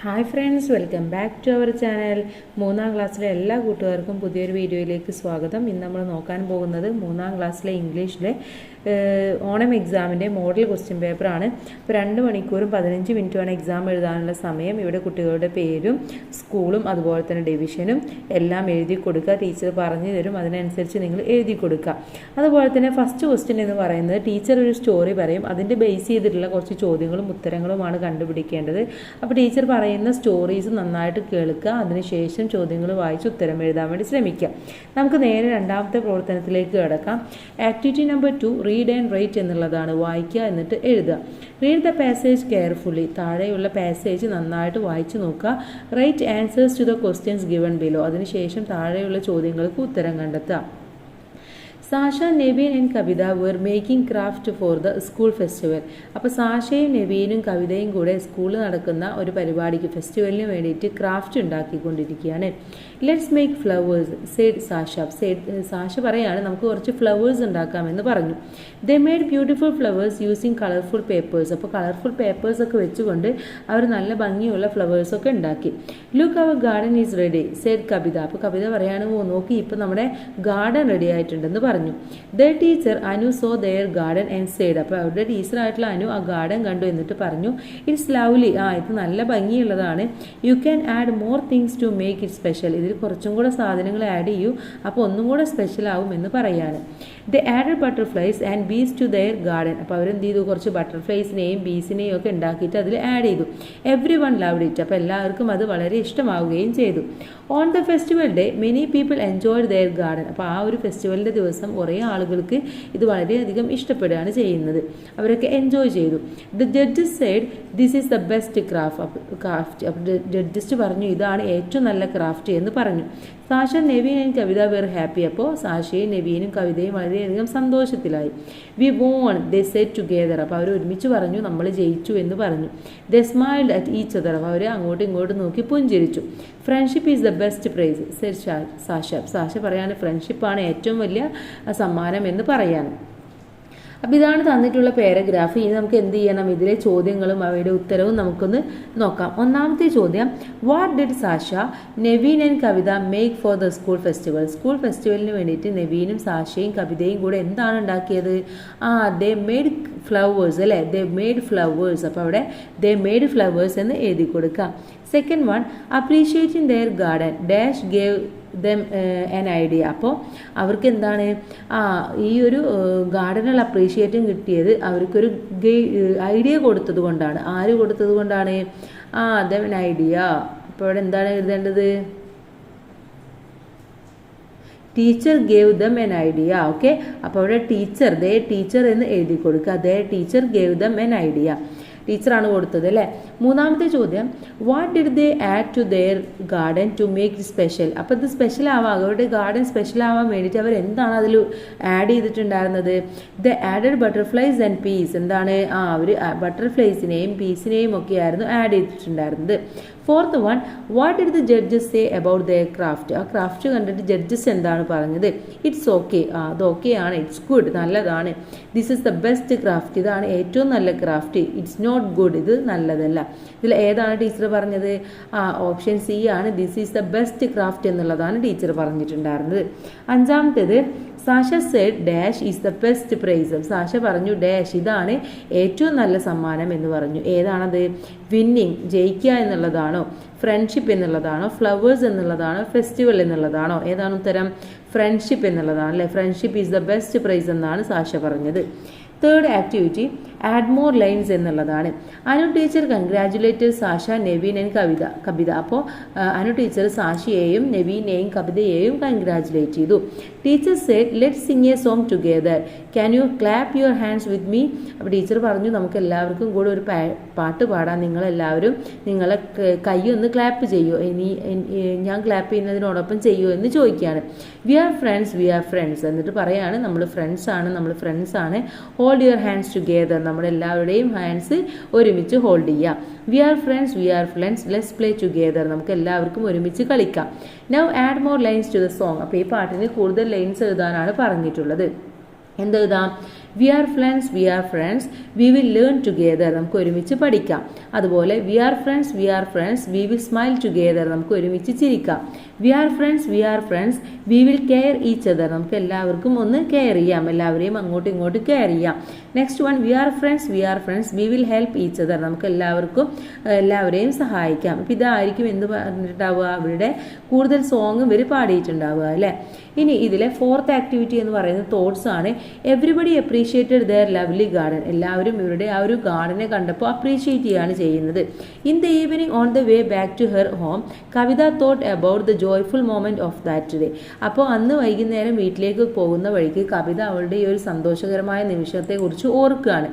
Hi friends, welcome back to our channel. 3ാം ക്ലാസ്സിലെ എല്ലാ കൂട്ടുകാർക്കും പുതിയൊരു വീഡിയോയിലേക്ക് സ്വാഗതം. ഇന്ന് നമ്മൾ നോക്കാൻ പോകുന്നത് 3ാം ക്ലാസ്സിലെ ഇംഗ്ലീഷിലെ ഓണം എക്സാമിൻ്റെ മോഡൽ ക്വസ്റ്റ്യൻ പേപ്പറാണ്. ഇപ്പോൾ 2 മണിക്കൂറും 15 മിനിറ്റുമാണ് എക്സാം എഴുതാനുള്ള സമയം. ഇവിടെ കുട്ടികളുടെ പേരും സ്കൂളും അതുപോലെ തന്നെ ഡിവിഷനും എല്ലാം എഴുതി കൊടുക്കുക. ടീച്ചർ പറഞ്ഞു തരും, അതിനനുസരിച്ച് നിങ്ങൾ എഴുതി കൊടുക്കുക. അതുപോലെ തന്നെ ഫസ്റ്റ് ക്വസ്റ്റ്യൻ എന്ന് പറയുന്നത് ടീച്ചർ ഒരു സ്റ്റോറി പറയും, അതിൻ്റെ ബേസ് ചെയ്തിട്ടുള്ള കുറച്ച് ചോദ്യങ്ങളും ഉത്തരങ്ങളുമാണ് കണ്ടുപിടിക്കേണ്ടത്. അപ്പോൾ ടീച്ചർ പറയുന്ന സ്റ്റോറീസ് നന്നായിട്ട് കേൾക്കുക, അതിനുശേഷം ചോദ്യങ്ങൾ വായിച്ച് ഉത്തരം എഴുതാൻ വേണ്ടി ശ്രമിക്കുക. നമുക്ക് നേരെ രണ്ടാമത്തെ പ്രവർത്തനത്തിലേക്ക് കിടക്കാം. Activity number 2 read and write എന്നുള്ളതാണ്. വായിക്കുക എന്നിട്ട് എഴുതുക. Read the passage carefully. താഴെയുള്ള പാസേജ് നന്നായിട്ട് വായിച്ചു നോക്കുക. Write answers to the questions given below. അതിനുശേഷം താഴെയുള്ള ചോദ്യങ്ങൾക്ക് ഉത്തരം കണ്ടെത്തുക. Sasha, Naveen and Kavitha were making craft for the school festival. അപ്പോൾ സാഷയും നെവീനും കവിതയും കൂടെ സ്കൂളിൽ നടക്കുന്ന ഒരു പരിപാടിക്ക് ഫെസ്റ്റിവലിന് വേണ്ടിയിട്ട് ക്രാഫ്റ്റ് ഉണ്ടാക്കിക്കൊണ്ടിരിക്കുകയാണ്. Let's make flowers said Sasha. Sasha പറയാണ് നമുക്ക് കുറച്ച് ഫ്ലവേഴ്സ് ഉണ്ടാക്കാമെന്ന് പറഞ്ഞു. They made beautiful flowers using colourful papers. അപ്പോൾ കളർഫുൾ പേപ്പേഴ്സൊക്കെ വെച്ചുകൊണ്ട് അവർ നല്ല ഭംഗിയുള്ള ഫ്ലവേഴ്സൊക്കെ ഉണ്ടാക്കി. Look our garden is ready said Kavitha. അപ്പോൾ കവിത പറയാണ്, ഓ നോക്കി ഇപ്പോൾ നമ്മുടെ ഗാർഡൻ റെഡി ആയിട്ടുണ്ടെന്ന് പറഞ്ഞു. The teacher Anu saw their garden and said. അപ്പോൾ അവരുടെ ടീച്ചറായിട്ടുള്ള അനു ആ ഗാർഡൻ കണ്ടു എന്നിട്ട് പറഞ്ഞു, ഇറ്റ്സ് ലവ്ലി. ഇത് നല്ല ഭംഗിയുള്ളതാണ്. You can add more things to make it special. ഇതിൽ കുറച്ചും കൂടെ സാധനങ്ങൾ ആഡ് ചെയ്യൂ, അപ്പോൾ ഒന്നും കൂടെ സ്പെഷ്യൽ ആവും എന്ന് പറയാണ്. They added butterflies and bees to their garden. അപ്പോൾ അവരെന്ത് ചെയ്തു, കുറച്ച് ബട്ടർഫ്ലൈസിനെയും ബീസിനെയും ഒക്കെ ഉണ്ടാക്കിയിട്ട് അതിൽ ആഡ് ചെയ്തു. Everyone loved it. അപ്പോൾ എല്ലാവർക്കും അത് വളരെ ഇഷ്ടമാവുകയും ചെയ്തു. On the festival day many people enjoyed their garden. അപ്പോൾ ആ ഒരു ഫെസ്റ്റിവലിൻ്റെ ദിവസം കുറേ ആളുകൾക്ക് ഇത് വളരെയധികം ഇഷ്ടപ്പെടുകയാണ് ചെയ്യുന്നത്. അവരൊക്കെ എൻജോയ് ചെയ്തു. The judges said this is the best craft. അപ്പോൾ ജഡ്ജസ് പറഞ്ഞു ഇതാണ് ഏറ്റവും നല്ല ക്രാഫ്റ്റ് എന്ന് പറഞ്ഞു. Sasha, Naveen and Kavitha were happy. അപ്പോൾ സാഷയും നെവീനും കവിതയും വളരെയധികം സന്തോഷത്തിലായി. We won they said together. അപ്പോൾ അവർ ഒരുമിച്ച് പറഞ്ഞു നമ്മൾ ജയിച്ചു എന്ന് പറഞ്ഞു. They smiled at each other. അപ്പോൾ അവർ അങ്ങോട്ടും ഇങ്ങോട്ടും നോക്കി പുഞ്ചിരിച്ചു. Friendship is the best prize said Sasha. Sasha പറയാണ് ഫ്രണ്ട്ഷിപ്പാണ് ഏറ്റവും വലിയ സമ്മാനം എന്ന് പറയാനും. അപ്പോൾ ഇതാണ് തന്നിട്ടുള്ള പാരഗ്രാഫ്. ഇനി നമുക്ക് എന്ത് ചെയ്യണം, ഇതിലെ ചോദ്യങ്ങളും അവയുടെ ഉത്തരവും നമുക്കൊന്ന് നോക്കാം. ഒന്നാമത്തെ ചോദ്യം, what did Sasha, Naveen and Kavitha make for the school festival. School ഫെസ്റ്റിവലിന് വേണ്ടിയിട്ട് നെവീനും സാഷയും കവിതയും കൂടെ എന്താണ് ഉണ്ടാക്കിയത്? ദേ മെയ്ഡ് ഫ്ലവേഴ്സ് അല്ലേ, ദേ മെയ്ഡ് ഫ്ലവേഴ്സ്. അപ്പോൾ അവിടെ ദേ മെയ്ഡ് ഫ്ലവേഴ്സ് എന്ന് എഴുതി കൊടുക്കാം. Second one, appreciating their garden dash gave them an idea. അപ്പോൾ അവർക്ക് എന്താണ് ഈ ഒരു ഗാർഡനുകൾ അപ്രീഷിയേറ്റും കിട്ടിയത് അവർക്കൊരു ഐഡിയ കൊടുത്തത് കൊണ്ടാണ്. ആര് കൊടുത്തത് കൊണ്ടാണ്? Them an idea. അപ്പോൾ അവിടെ എന്താണ് എഴുതേണ്ടത്? Teacher gave them an idea. Okay, അപ്പോൾ അവിടെ ടീച്ചർ എന്ന് എഴുതി കൊടുക്കുക. They teacher gave them an idea. ടീച്ചറാണ് കൊടുത്തത് അല്ലേ. മൂന്നാമത്തെ ചോദ്യം, what did they add to their garden to make it special. അപ്പോൾ ഇത് സ്പെഷ്യൽ ആവാം, അവരുടെ ഗാർഡൻ സ്പെഷ്യൽ ആവാൻ വേണ്ടിയിട്ട് അവർ എന്താണ് അതിൽ ആഡ് ചെയ്തിട്ടുണ്ടായിരുന്നത്? The added butterflies and piece. എന്താണ്? അവർ ബട്ടർഫ്ലൈസിനെയും പീസിനെയും ഒക്കെ ആയിരുന്നു ആഡ് ചെയ്തിട്ടുണ്ടായിരുന്നത്. Fourth one, what did the judges say about their craft. ആ ക്രാഫ്റ്റ് കണ്ടിട്ട് ജഡ്ജസ് എന്താണ് പറഞ്ഞത്? It's okay. അത് ഓക്കെ ആണ്. ഇറ്റ്സ് ഗുഡ്, നല്ലതാണ്. This is the best craft. ഇതാണ് ഏറ്റവും നല്ല ക്രാഫ്റ്റ്. ഇറ്റ്സ് നോട്ട് ഗുഡ്, ഇത് നല്ലതല്ല. ഇതിൽ ഏതാണ് ടീച്ചർ പറഞ്ഞത്? ഓപ്ഷൻ സി ആണ്. This is the best craft എന്നുള്ളതാണ് ടീച്ചർ പറഞ്ഞിട്ടുണ്ടായിരുന്നത്. അഞ്ചാമത്തേത്, Sasha said dash is the best prize. Sasha പറഞ്ഞു ഡാഷ് ഇതാണ് ഏറ്റവും നല്ല സമ്മാനം എന്ന് പറഞ്ഞു. ഏതാണത്? വിന്നിങ്, ജയിക്കുക എന്നുള്ളതാണോ? ഫ്രണ്ട്ഷിപ്പ് എന്നുള്ളതാണോ? ഫ്ലവേഴ്സ് എന്നുള്ളതാണോ? ഫെസ്റ്റിവൽ എന്നുള്ളതാണോ? ഏതാണ് ഉത്തരം? ഫ്രണ്ട്ഷിപ്പ് എന്നുള്ളതാണ് അല്ലേ. Friendship is the best prize എന്നാണ് സാഷ പറഞ്ഞത്. Third activity, add more lines എന്നുള്ളതാണ്. Anu teacher congratulated Sasha, Naveen and Kavitha. അപ്പോൾ അനു ടീച്ചർ സാഷിയെയും നെവീനെയും കവിതയെയും കൺഗ്രാജുലേറ്റ് ചെയ്തു. Teacher Z let's sing a song together, can you clap your hands with me. അപ്പോൾ teacher പറഞ്ഞു നമുക്ക് എല്ലാവർക്കും കൂടെ ഒരു പാട്ട് പാടാൻ, നിങ്ങളെല്ലാവരും നിങ്ങളെ കൈ ഒന്ന് ക്ലാപ്പ് ചെയ്യൂ, ഞാൻ ക്ലാപ്പ് ചെയ്യുന്നതിനോടൊപ്പം ചെയ്യൂ എന്ന് ചോദിക്കുകയാണ്. വി ആർ ഫ്രണ്ട്സ് എന്നിട്ട് പറയാണ് നമ്മൾ ഫ്രണ്ട്സ് ആണ്. Hold your hands together. നമ്മുടെ എല്ലാവരുടെയും ഹാൻഡ്സ് ഒരുമിച്ച് ഹോൾഡ് ചെയ്യുക. We are friends let's play together. നമുക്ക് എല്ലാവർക്കും ഒരുമിച്ച് കളിക്കാം. Now add more lines to the song. അപ്പോൾ ഈ പാട്ടിന് കൂടുതൽ ലൈൻസ് എഴുതാനാണ് പറഞ്ഞിട്ടുള്ളത്. എന്തെഴുതാം? We are friends we will learn together, നമുക്ക് ഒരുമിച്ച് പഠിക്കാം. അതുപോലെ we are friends we will smile together, നമുക്ക് ഒരുമിച്ച് ചിരിക്കാം. We are friends we will care each other, നമുക്ക് എല്ലാവർക്കും ഒന്ന് കെയർ ചെയ്യാം, എല്ലാവരെയും അങ്ങോട്ടും ഇങ്ങോട്ടും കെയർ ചെയ്യാം. Next one we are friends we will help each other, നമുക്ക് എല്ലാവരെയും സഹായിക്കാം. അപ്പം ഇതായിരിക്കും എന്ത് പറഞ്ഞിട്ടുണ്ടാവുക, അവരുടെ കൂടുതൽ സോങ് ഇവർ പാടിയിട്ടുണ്ടാവുക അല്ലേ. ഇനി ഇതിലെ ഫോർത്ത് ആക്ടിവിറ്റി എന്ന് പറയുന്നത് തോട്ട്സ് ആണ്. Everybody appreciated their lovely garden, എല്ലാവരും ഇവരുടെ ആ ഒരു ഗാർഡനെ കണ്ടപ്പോൾ അപ്രീഷിയേറ്റ് ചെയ്യുകയാണ് ചെയ്യുന്നത്. In the evening on the way back to her home Kavitha thought about the joyful moment of that day. അപ്പോൾ അന്ന് വൈകുന്നേരം വീട്ടിലേക്ക് പോകുന്ന വഴിക്ക് കവിത അവളുടെ ഈ ഒരു സന്തോഷകരമായ നിമിഷത്തെക്കുറിച്ച് ഓർക്കുകയാണ്.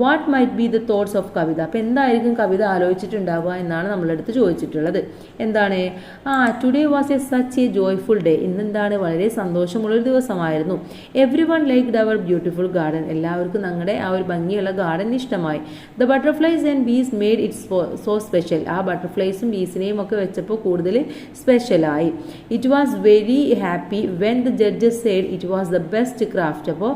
What might be the thoughts of Kavitha, അപ്പോൾ എന്തായിരിക്കും കവിത ആലോചിച്ചിട്ടുണ്ടാവുക എന്നാണ് നമ്മളടുത്ത് ചോദിച്ചിട്ടുള്ളത്. എന്താണ്, today was a such a joyful day, ഇന്നെന്താണ് വളരെ സന്തോഷമുള്ളൊരു ദിവസമായിരുന്നു. Everyone liked our beautiful garden, എല്ലാവർക്കും ഞങ്ങളുടെ ആ ഒരു ഭംഗിയുള്ള ഗാർഡൻ ഇഷ്ടമായി. The butterflies and bees made it's so special, ആ ബട്ടർഫ്ലൈസും ബീസിനെയും ഒക്കെ വെച്ചപ്പോൾ കൂടുതൽ സ്പെഷ്യലായി. It was very happy when the judges said it was the best craft, അപ്പോൾ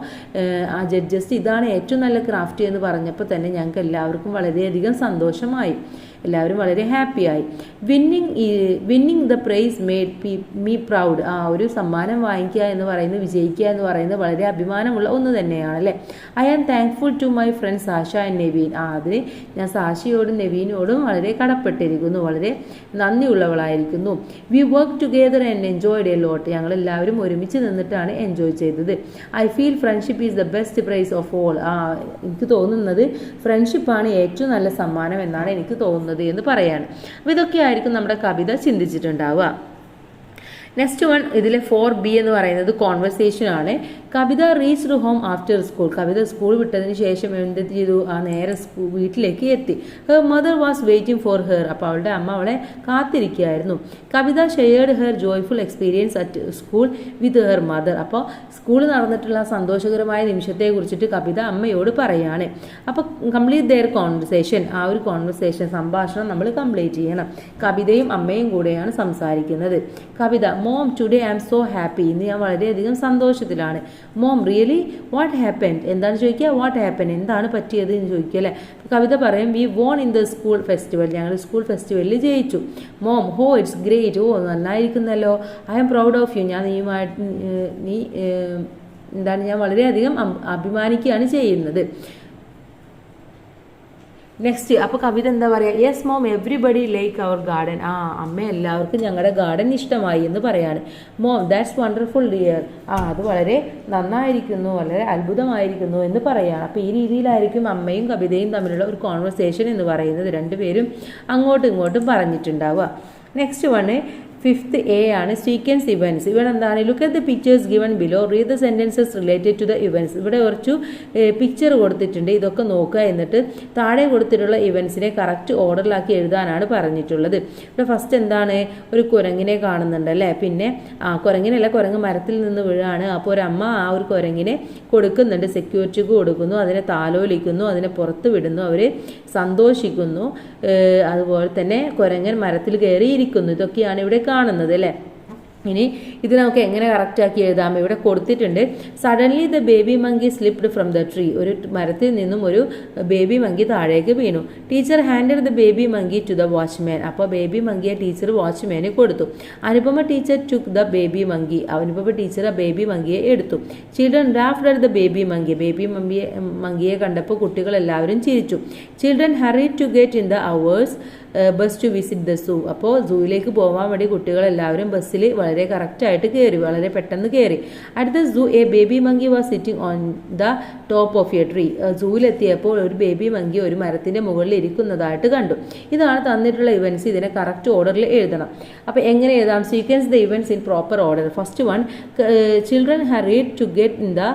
ആ ജഡ്ജസ് ഇതാണ് ഏറ്റവും നല്ല ക്രാഫ്റ്റ് എന്ന് പറഞ്ഞപ്പോൾ തന്നെ ഞങ്ങൾക്ക് എല്ലാവർക്കും വളരെയധികം സന്തോഷമായി, എല്ലാവരും വളരെ ഹാപ്പിയായി. Winning the prize made me proud, ആ ഒരു സമ്മാനം വാങ്ങിക്കുക എന്ന് പറയുന്നത്, വിജയിക്കുക എന്ന് പറയുന്നത് വളരെ അഭിമാനമുള്ള ഒന്ന് തന്നെയാണ് അല്ലേ. I am thankful to my friends Sasha and Naveen, അതിന് ഞാൻ സാഷിയോടും നെവീനോടും വളരെ കടപ്പെട്ടിരിക്കുന്നു, വളരെ നന്ദിയുള്ളവളായിരിക്കുന്നു. We work together and enjoyed a lot, ഞങ്ങൾ എല്ലാവരും ഒരുമിച്ച് നിന്നിട്ടാണ് എൻജോയ് ചെയ്തത്. I feel friendship is the best prize of all, എനിക്ക് തോന്നുന്നത് ഫ്രണ്ട്ഷിപ്പാണ് ഏറ്റവും നല്ല സമ്മാനം എന്നാണ് എനിക്ക് തോന്നുന്നത് എന്ന് പറയാണ്. അപ്പോൾ ഇതൊക്കെയായിരിക്കും നമ്മുടെ കവിത ചിന്തിച്ചിട്ടുണ്ടാവുക. നെക്സ്റ്റ് വൺ ഇതിലെ 4B എന്ന് പറയുന്നത് കോൺവെർസേഷൻ ആണ്. Kavitha reached home after school, Kavitha school വിട്ടതിന് ശേഷം എന്ത് ചെയ്തു, ആ നേരെ വീട്ടിലേക്ക് എത്തി. Her mother was waiting for her, അപ്പോൾ അവളുടെ അമ്മ അവളെ കാത്തിരിക്കുകയായിരുന്നു. Kavitha shared her joyful experience at school with her mother, അപ്പോൾ സ്കൂളിൽ നടന്നിട്ടുള്ള സന്തോഷകരമായ നിമിഷത്തെ കുറിച്ചിട്ട് കവിത അമ്മയോട് പറയാണ്. അപ്പോൾ കംപ്ലീറ്റ് ദെയർ കോൺവെർസേഷൻ, ആ ഒരു കോൺവെർസേഷൻ സംഭാഷണം നമ്മൾ കംപ്ലീറ്റ് ചെയ്യണം. കവിതയും അമ്മയും കൂടെയാണ് സംസാരിക്കുന്നത്. Kavitha, mom today I am so happy, ഇന്ന് ഞാൻ വളരെയധികം സന്തോഷത്തിലാണ്. മോം റിയലി വാട്ട് ഹാപ്പൻഡ്, എന്താണ് ചോദിക്കുക, വാട്ട് ഹാപ്പൻ, എന്താണ് പറ്റിയത് എന്ന് ചോദിക്കുക അല്ലേ. കവിത പറയും we won in the school festival, ഞങ്ങൾ സ്കൂൾ ഫെസ്റ്റിവലിൽ ജയിച്ചു. മോം ഹോ ഇറ്റ്സ് ഗ്രേറ്റ്, നന്നായിരിക്കുന്നല്ലോ. I am proud of you, ഞാൻ ഞാൻ വളരെയധികം അഭിമാനിക്കുകയാണ് ചെയ്യുന്നത്. നെക്സ്റ്റ് അപ്പോൾ കവിത എന്താ പറയുക, യെസ് മോം എവ്രിബഡി ലൈക്ക് അവർ ഗാർഡൻ, അമ്മ എല്ലാവർക്കും ഞങ്ങളുടെ ഗാർഡൻ ഇഷ്ടമായി എന്ന് പറയാണ്. മോം ദാറ്റ്സ് വണ്ടർഫുൾ ഡിയർ, അത് വളരെ നന്നായിരിക്കുന്നു, വളരെ അത്ഭുതമായിരിക്കുന്നു എന്ന് പറയാണ്. അപ്പോൾ ഈ രീതിയിലായിരിക്കും അമ്മയും കവിതയും തമ്മിലുള്ള ഒരു കോൺവെർസേഷൻ എന്ന് പറയുന്നത്, രണ്ടുപേരും അങ്ങോട്ടും ഇങ്ങോട്ടും പറഞ്ഞിട്ടുണ്ടാവുക. നെക്സ്റ്റ് വണ് 5th A ആണ് സീക്വൻസ് ഇവൻറ്റ്സ്. ഇവിടെ എന്താണ്, look at the pictures given below, read the sentences related to the events. ഇവിടെ കുറച്ചു പിക്ചർ കൊടുത്തിട്ടുണ്ട്, ഇതൊക്കെ നോക്കുക, എന്നിട്ട് താഴെ കൊടുത്തിട്ടുള്ള ഇവൻറ്റ്സിനെ കറക്റ്റ് ഓർഡറിലാക്കി എഴുതാനാണ് പറഞ്ഞിട്ടുള്ളത്. ഇവിടെ ഫസ്റ്റ് എന്താണ്, ഒരു കുരങ്ങിനെ കാണുന്നുണ്ട് അല്ലേ, പിന്നെ കുരങ്ങിനല്ല, കുരങ്ങ് മരത്തിൽ നിന്ന് വീഴാണ്. അപ്പോൾ ഒരു അമ്മ ആ ഒരു കുരങ്ങിനെ കൊടുക്കുന്നുണ്ട്, സെക്യൂരിറ്റിക്ക് കൊടുക്കുന്നു, അതിനെ താലോലിക്കുന്നു, അതിനെ പുറത്ത് വിടുന്നു, അവർ സന്തോഷിക്കുന്നു. അതുപോലെ തന്നെ കുരങ്ങൻ മരത്തിൽ കയറിയിരിക്കുന്നു. ഇതൊക്കെയാണ് ഇവിടെ കാണുന്നത് അല്ലേ. ഇനി ഇത് നമുക്ക് എങ്ങനെ കറക്റ്റാക്കി എഴുതാം, ഇവിടെ കൊടുത്തിട്ടുണ്ട്. Suddenly the baby monkey slipped from the tree, ഒരു മരത്തിൽ നിന്നും ഒരു ബേബി മങ്കി താഴേക്ക് വീണു. Teacher handed the baby monkey to the watchman, അപ്പോൾ ബേബി മങ്കിയെ ടീച്ചർ വാച്ച്മാന് കൊടുത്തു. Anupama teacher took the baby monkey, Anupama teacher ആ ബേബി മങ്കിയെ എടുത്തു. Children laughed at the baby monkey, baby മങ്കിയെ കണ്ടപ്പോൾ കുട്ടികൾ എല്ലാവരും ചിരിച്ചു. Children hurried to get in the ours bus to visit the zoo, അപ്പോൾ സൂയിലേക്ക് പോകാൻ വേണ്ടി കുട്ടികളെല്ലാവരും ബസ്സിൽ വളരെ കറക്റ്റായിട്ട് കയറി, വളരെ പെട്ടെന്ന് കയറി. At the zoo a baby monkey was sitting on the top of a tree, സൂവിലെത്തിയപ്പോൾ ഒരു ബേബി മങ്കി ഒരു മരത്തിൻ്റെ മുകളിൽ ഇരിക്കുന്നതായിട്ട് കണ്ടു. ഇതാണ് തന്നിട്ടുള്ള ഇവൻറ്റ്സ്, ഇതിനെ കറക്റ്റ് ഓർഡറിൽ എഴുതണം. അപ്പോൾ എങ്ങനെ എഴുതാം, sequence the events in proper order. First one, children hurried to get in the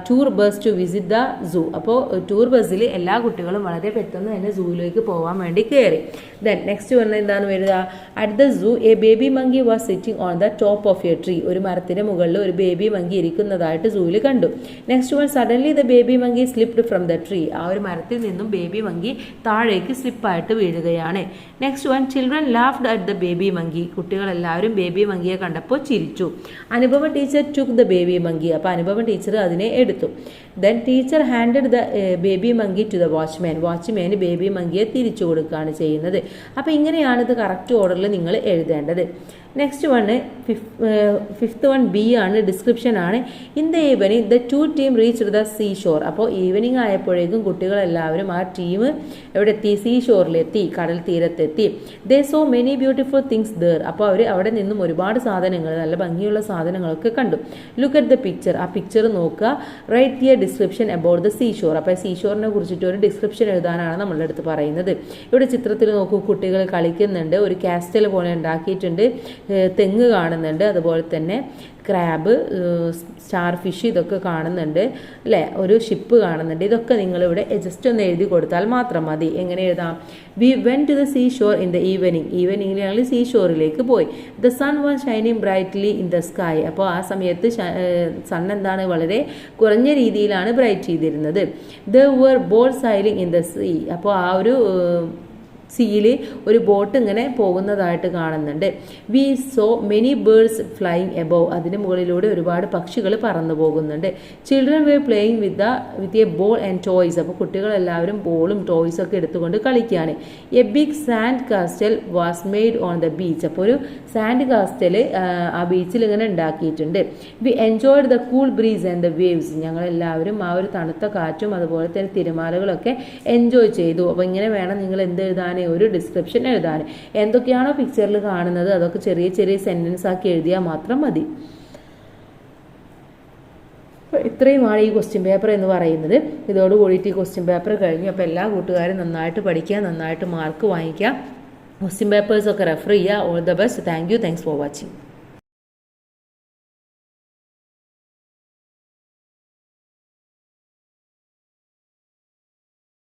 tour bus to visit the zoo, അപ്പോൾ ടൂർ ബസ്സിൽ എല്ലാ കുട്ടികളും വളരെ പെട്ടെന്ന് തന്നെ സൂവിലേക്ക് പോകാൻ വേണ്ടി കയറി. ദെൻ നെക്സ്റ്റ് പറഞ്ഞാൽ എന്താണ് എഴുതുക? At the zoo a baby monkey was sitting on the top of a tree. ഒരു മരത്തിന്റെ മുകളിൽ ഒരു ബേബി മങ്കി ഇരിക്കുന്നതായിട്ട് സൂവിൽ കണ്ടു. Next one suddenly the baby monkey slipped from the tree. ആ ഒരു മരത്തിൽ നിന്നും ബേബി മങ്കി താഴേക്ക് സ്ലിപ്പായിട്ട് വീഴുകയാണ്. Next one children laughed at the baby monkey. കുട്ടികളെല്ലാവരും ബേബി മങ്കിയെ കണ്ടപ്പോൾ ചിരിച്ചു. Anupama teacher took the baby monkey. അപ്പോൾ അനുപമ ടീച്ചർ അതിനെ എടുത്തു. Then teacher handed the baby monkey to the watchman. വാച്ച്മാന് ബേബി മങ്കിയെ തിരിച്ചു കൊടുക്കുകയാണ് ചെയ്യുന്നത്. അപ്പോൾ ഇങ്ങനെയാണ് ഇത് കറക്റ്റ് ഓർഡറിൽ നിങ്ങൾ എഴുതേണ്ടത്. Next one fifth one B ആണ്, ഡിസ്ക്രിപ്ഷൻ ആണ്. In the evening the two team reach the see shore. അപ്പോൾ ഈവനിങ് ആയപ്പോഴേക്കും കുട്ടികളെല്ലാവരും ആ ടീം എവിടെ എത്തി? സീ ഷോറിലെത്തി, കടൽ തീരത്തെത്തി. They saw many beautiful things there. അപ്പോൾ അവർ അവിടെ നിന്നും ഒരുപാട് സാധനങ്ങൾ, നല്ല ഭംഗിയുള്ള സാധനങ്ങളൊക്കെ കണ്ടു. Look at the picture. ആ പിക്ചർ നോക്കുക. Write the description about the see shore. അപ്പോൾ സീ ഷോറിനെ കുറിച്ചിട്ട് ഒരു ഡിസ്ക്രിപ്ഷൻ എഴുതാനാണ് നമ്മളുടെ അടുത്ത് പറയുന്നത്. ഇവിടെ ചിത്രത്തിൽ നോക്കൂ, കുട്ടികൾ കളിക്കുന്നുണ്ട്. ഒരു കാസ്റ്റൽ പോലെ ഉണ്ടാക്കിയിട്ടുണ്ട്. തെങ്ങ് കാണുന്നുണ്ട്, അതുപോലെ തന്നെ ക്രാബ്, സ്റ്റാർ ഫിഷ് ഇതൊക്കെ കാണുന്നുണ്ട് അല്ലേ? ഒരു ഷിപ്പ് കാണുന്നുണ്ട്. ഇതൊക്കെ നിങ്ങളിവിടെ ജസ്റ്റ് ഒന്ന് എഴുതി കൊടുത്താൽ മാത്രം മതി. എങ്ങനെ എഴുതാം? We went to the see shore in the evening. ഈവനിങ്ങിൽ ഞങ്ങൾ സീ ഷോറിലേക്ക് പോയി. The sun was shining brightly in the sky. അപ്പോൾ ആ സമയത്ത് സൺ എന്താണ്? വളരെ കുറഞ്ഞ രീതിയിലാണ് ബ്രൈറ്റ് ചെയ്തിരുന്നത്. There were boat sailing in the sea. അപ്പോൾ ആ ഒരു സീയിൽ ഒരു ബോട്ട് ഇങ്ങനെ പോകുന്നതായിട്ട് കാണുന്നുണ്ട്. We saw many birds flying above. അതിന് മുകളിലൂടെ ഒരുപാട് പക്ഷികൾ പറന്നു പോകുന്നുണ്ട്. Children were playing with a ball and toys. അപ്പോൾ കുട്ടികളെല്ലാവരും ബോളും ടോയ്സും ഒക്കെ എടുത്തുകൊണ്ട് കളിക്കുകയാണ്. A big sand castle was made on the beach. അപ്പോൾ ഒരു സാൻഡ് കാസ്റ്റൽ ആ ബീച്ചിൽ ഇങ്ങനെ ഉണ്ടാക്കിയിട്ടുണ്ട്. We enjoyed the cool breeze and the waves. ഞങ്ങളെല്ലാവരും ആ ഒരു തണുത്ത കാറ്റും അതുപോലെ തന്നെ തിരമാലകളൊക്കെ എൻജോയ് ചെയ്തു. അപ്പോൾ ഇങ്ങനെ വേണം നിങ്ങൾ എന്ത് എഴുതാൻ? ഒരു ഡിസ്ക്രിപ്ഷൻ എഴുതാൻ. എന്തൊക്കെയാണോ പിക്ചറിൽ കാണുന്നത് അതൊക്കെ ചെറിയ ചെറിയ സെന്റൻസ് ആക്കി എഴുതിയാൽ മാത്രം മതി. ഇത്രയുമാണ് ഈ ക്വസ്റ്റ്യൻ പേപ്പർ എന്ന് പറയുന്നത്. ഇതോടുകൂടിയിട്ട് ഈ ക്വസ്റ്റ്യൻ പേപ്പർ കഴിഞ്ഞു. അപ്പോൾ എല്ലാ കൂട്ടുകാരും നന്നായിട്ട് പഠിക്കുക, നന്നായിട്ട് മാർക്ക് വാങ്ങിക്കുക. ക്വസ്റ്റ്യൻ പേപ്പേഴ്സൊക്കെ റെഫർ ചെയ്യുക. All the best. Thanks for watching.